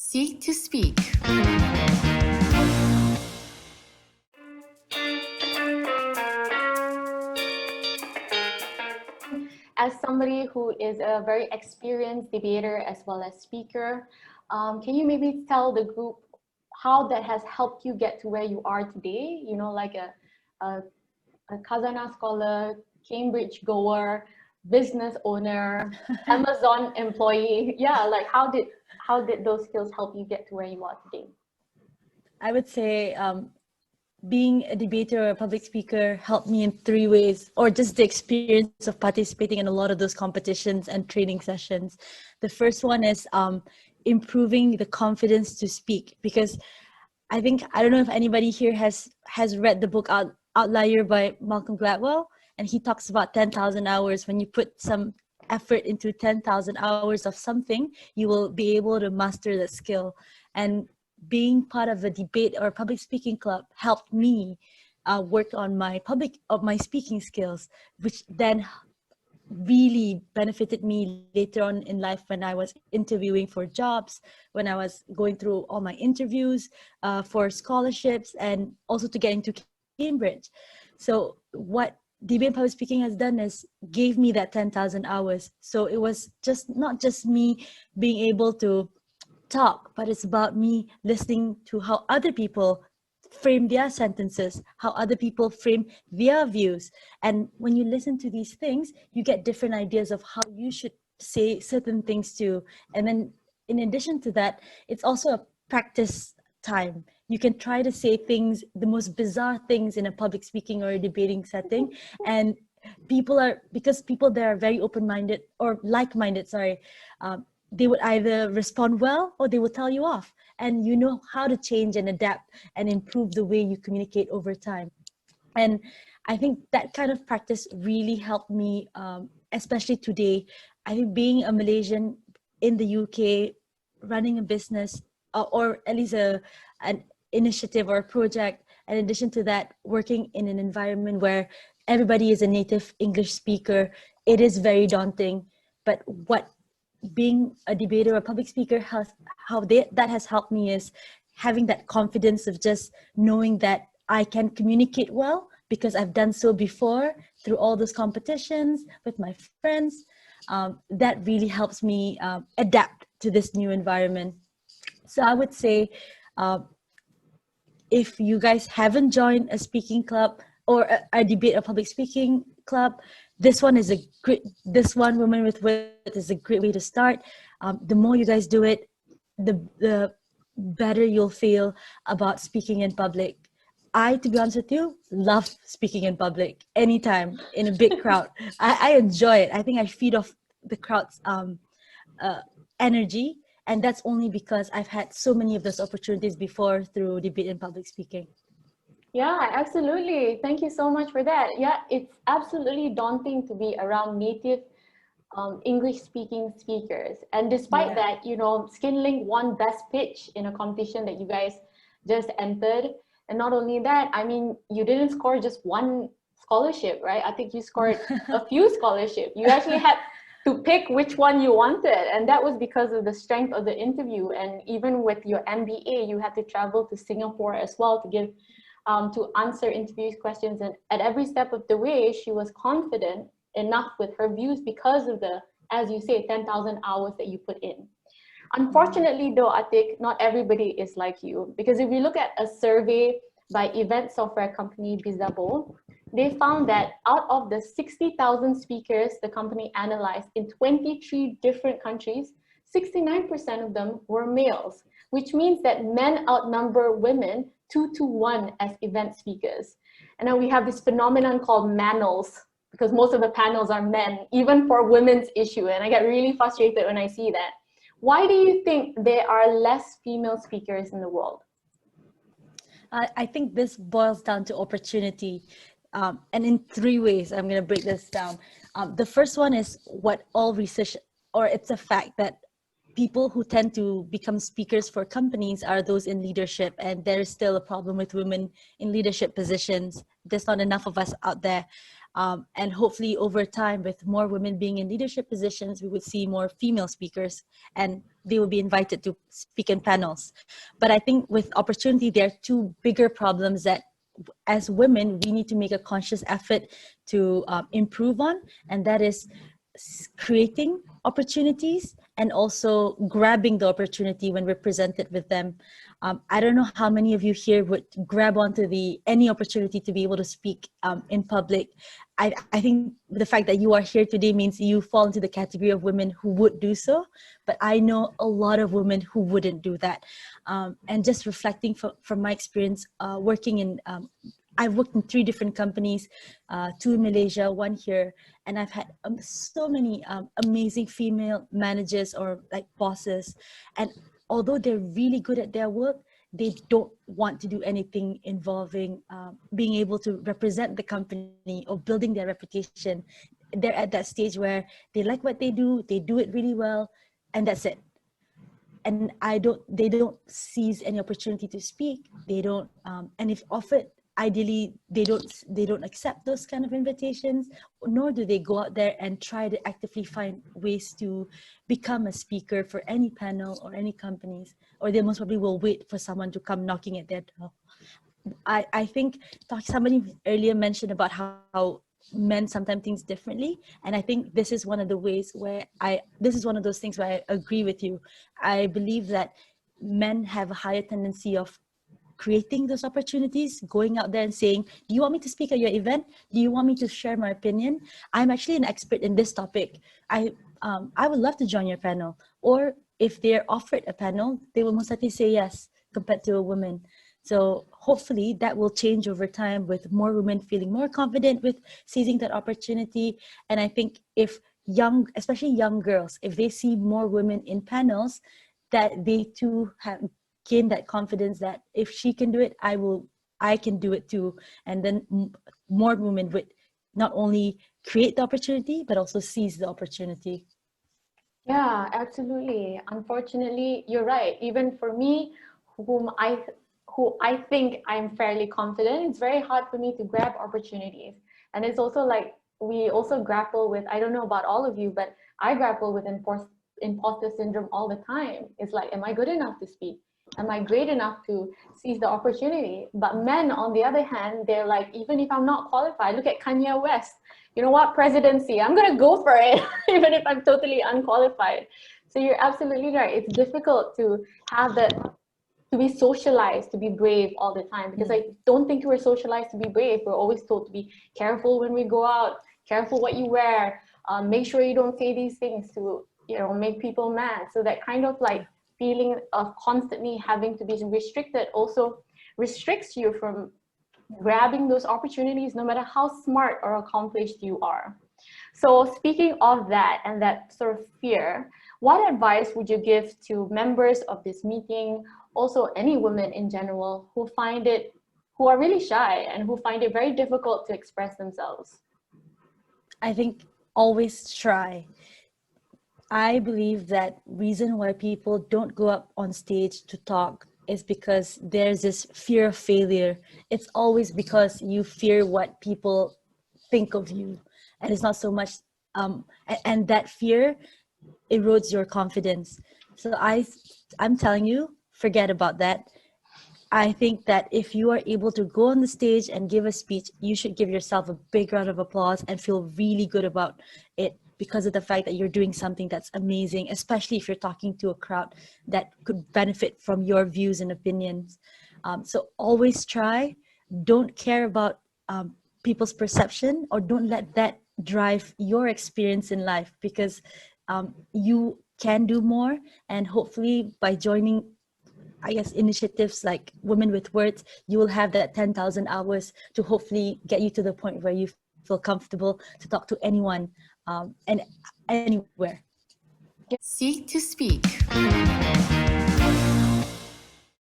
Seek to Speak. As somebody who is a very experienced debater as well as speaker, can you maybe tell the group how that has helped you get to where you are today? You know, like a Kazana scholar, Cambridge goer, business owner, Amazon employee. Yeah, like how did those skills help you get to where you are today? I would say being a debater or a public speaker helped me in three ways, or just the experience of participating in a lot of those competitions and training sessions. The first one is improving the confidence to speak, because I don't know if anybody here has read the book Outlier by Malcolm Gladwell, and he talks about 10,000 hours. When you put some effort into 10,000 hours of something, you will be able to master that skill. And being part of a debate or public speaking club helped me work on my speaking skills, which then really benefited me later on in life when I was interviewing for jobs, when I was going through all my interviews for scholarships, and also to get into Cambridge. So what debate and public speaking has done is gave me that 10,000 hours. So it was just not just me being able to talk, but it's about me listening to how other people frame their sentences, how other people frame their views. And when you listen to these things, you get different ideas of how you should say certain things too. And then in addition to that, it's also a practice time. You can try to say things, the most bizarre things in a public speaking or a debating setting. And because people there are very open-minded or like-minded, they would either respond well or they will tell you off, and you know how to change and adapt and improve the way you communicate over time. And I think that kind of practice really helped me, especially today. I think being a Malaysian in the UK, running a business, or at least an initiative or a project, in addition to that, working in an environment where everybody is a native English speaker, it is very daunting. But what being a debater or a public speaker that has helped me is having that confidence of just knowing that I can communicate well because I've done so before through all those competitions with my friends. That really helps me adapt to this new environment. So I would say, if you guys haven't joined a speaking club or a debate or public speaking club, this one, Women with Wit, is a great way to start. The more you guys do it, the better you'll feel about speaking in public. To be honest with you, love speaking in public anytime in a big crowd. I enjoy it. I think I feed off the crowd's uh, energy, and that's only because I've had so many of those opportunities before through debate and public speaking. Yeah, absolutely. Thank you so much for that. Yeah, it's absolutely daunting to be around native English speaking speakers. And despite that, Skinlink won Best Pitch in a competition that you guys just entered. And not only that, I mean, you didn't score just one scholarship, right? I think you scored a few scholarships. You actually had to pick which one you wanted. And that was because of the strength of the interview. And even with your MBA, you had to travel to Singapore as well to answer interview questions. And at every step of the way, she was confident enough with her views because of the, as you say, 10,000 hours that you put in. Unfortunately, though, Atiq, not everybody is like you. Because if we look at a survey by event software company Bizabo, they found that out of the 60,000 speakers the company analyzed in 23 different countries, 69% of them were males, which means that men outnumber women 2-to-1 as event speakers. And then we have this phenomenon called manels, because most of the panels are men, even for women's issue. And I get really frustrated when I see that. Why do you think there are less female speakers in the world? I think this boils down to opportunity. And in three ways, I'm going to break this down. The first one is what all research, or it's a fact that people who tend to become speakers for companies are those in leadership, and there is still a problem with women in leadership positions. There's not enough of us out there. And hopefully over time, with more women being in leadership positions, we would see more female speakers. And they will be invited to speak in panels. But I think with opportunity, there are two bigger problems that as women, we need to make a conscious effort to improve on, and that is creating opportunities and also grabbing the opportunity when we're presented with them. I don't know how many of you here would grab onto any opportunity to be able to speak in public. I think the fact that you are here today means you fall into the category of women who would do so, but I know a lot of women who wouldn't do that. And just reflecting from my experience working in, I've worked in 3 different companies, 2 in Malaysia, 1 here, and I've had so many amazing female managers or like bosses. And although they're really good at their work, they don't want to do anything involving being able to represent the company or building their reputation. They're at that stage where they like what they do it really well, and that's it. And they don't seize any opportunity to speak. They don't, and if offered, ideally they don't accept those kind of invitations, nor do they go out there and try to actively find ways to become a speaker for any panel or any companies, or they most probably will wait for someone to come knocking at their door. I think somebody earlier mentioned about how men sometimes think differently, and I think this is one of the ways where this is one of those things where I agree with you. I believe that men have a higher tendency of creating those opportunities, going out there and saying, do you want me to speak at your event? Do you want me to share my opinion? I'm actually an expert in this topic. I would love to join your panel. Or if they're offered a panel, they will most likely say yes compared to a woman. So hopefully that will change over time with more women feeling more confident with seizing that opportunity. And I think if especially young girls, if they see more women in panels, that they too gain that confidence that if she can do it, I can do it too. And then more women would not only create the opportunity, but also seize the opportunity. Yeah, absolutely. Unfortunately, you're right. Even for me, who I think I'm fairly confident, it's very hard for me to grab opportunities. And it's also like we also grapple with, I don't know about all of you, but I grapple with imposter syndrome all the time. It's like, am I good enough to speak? Am I great enough to seize the opportunity? But men, on the other hand, they're like, even if I'm not qualified, look at Kanye West. You know what, presidency, I'm gonna go for it, even if I'm totally unqualified. So you're absolutely right. It's difficult to have that, to be socialized, to be brave all the time, because I don't think we're socialized to be brave. We're always told to be careful when we go out, careful what you wear, make sure you don't say these things to, make people mad. So that kind of like feeling of constantly having to be restricted also restricts you from grabbing those opportunities, no matter how smart or accomplished you are. So speaking of that and that sort of fear, what advice would you give to members of this meeting, also any women in general who are really shy and who find it very difficult to express themselves? I think always try. I believe that reason why people don't go up on stage to talk is because there's this fear of failure. It's always because you fear what people think of you. And it's not so much, and that fear erodes your confidence. So I'm telling you, forget about that. I think that if you are able to go on the stage and give a speech, you should give yourself a big round of applause and feel really good about it, because of the fact that you're doing something that's amazing, especially if you're talking to a crowd that could benefit from your views and opinions. So always try. Don't care about people's perception, or don't let that drive your experience in life, because you can do more. And hopefully by joining, I guess, initiatives like Women with Words, you will have that 10,000 hours to hopefully get you to the point where you feel comfortable to talk to anyone and anywhere. Seek to speak.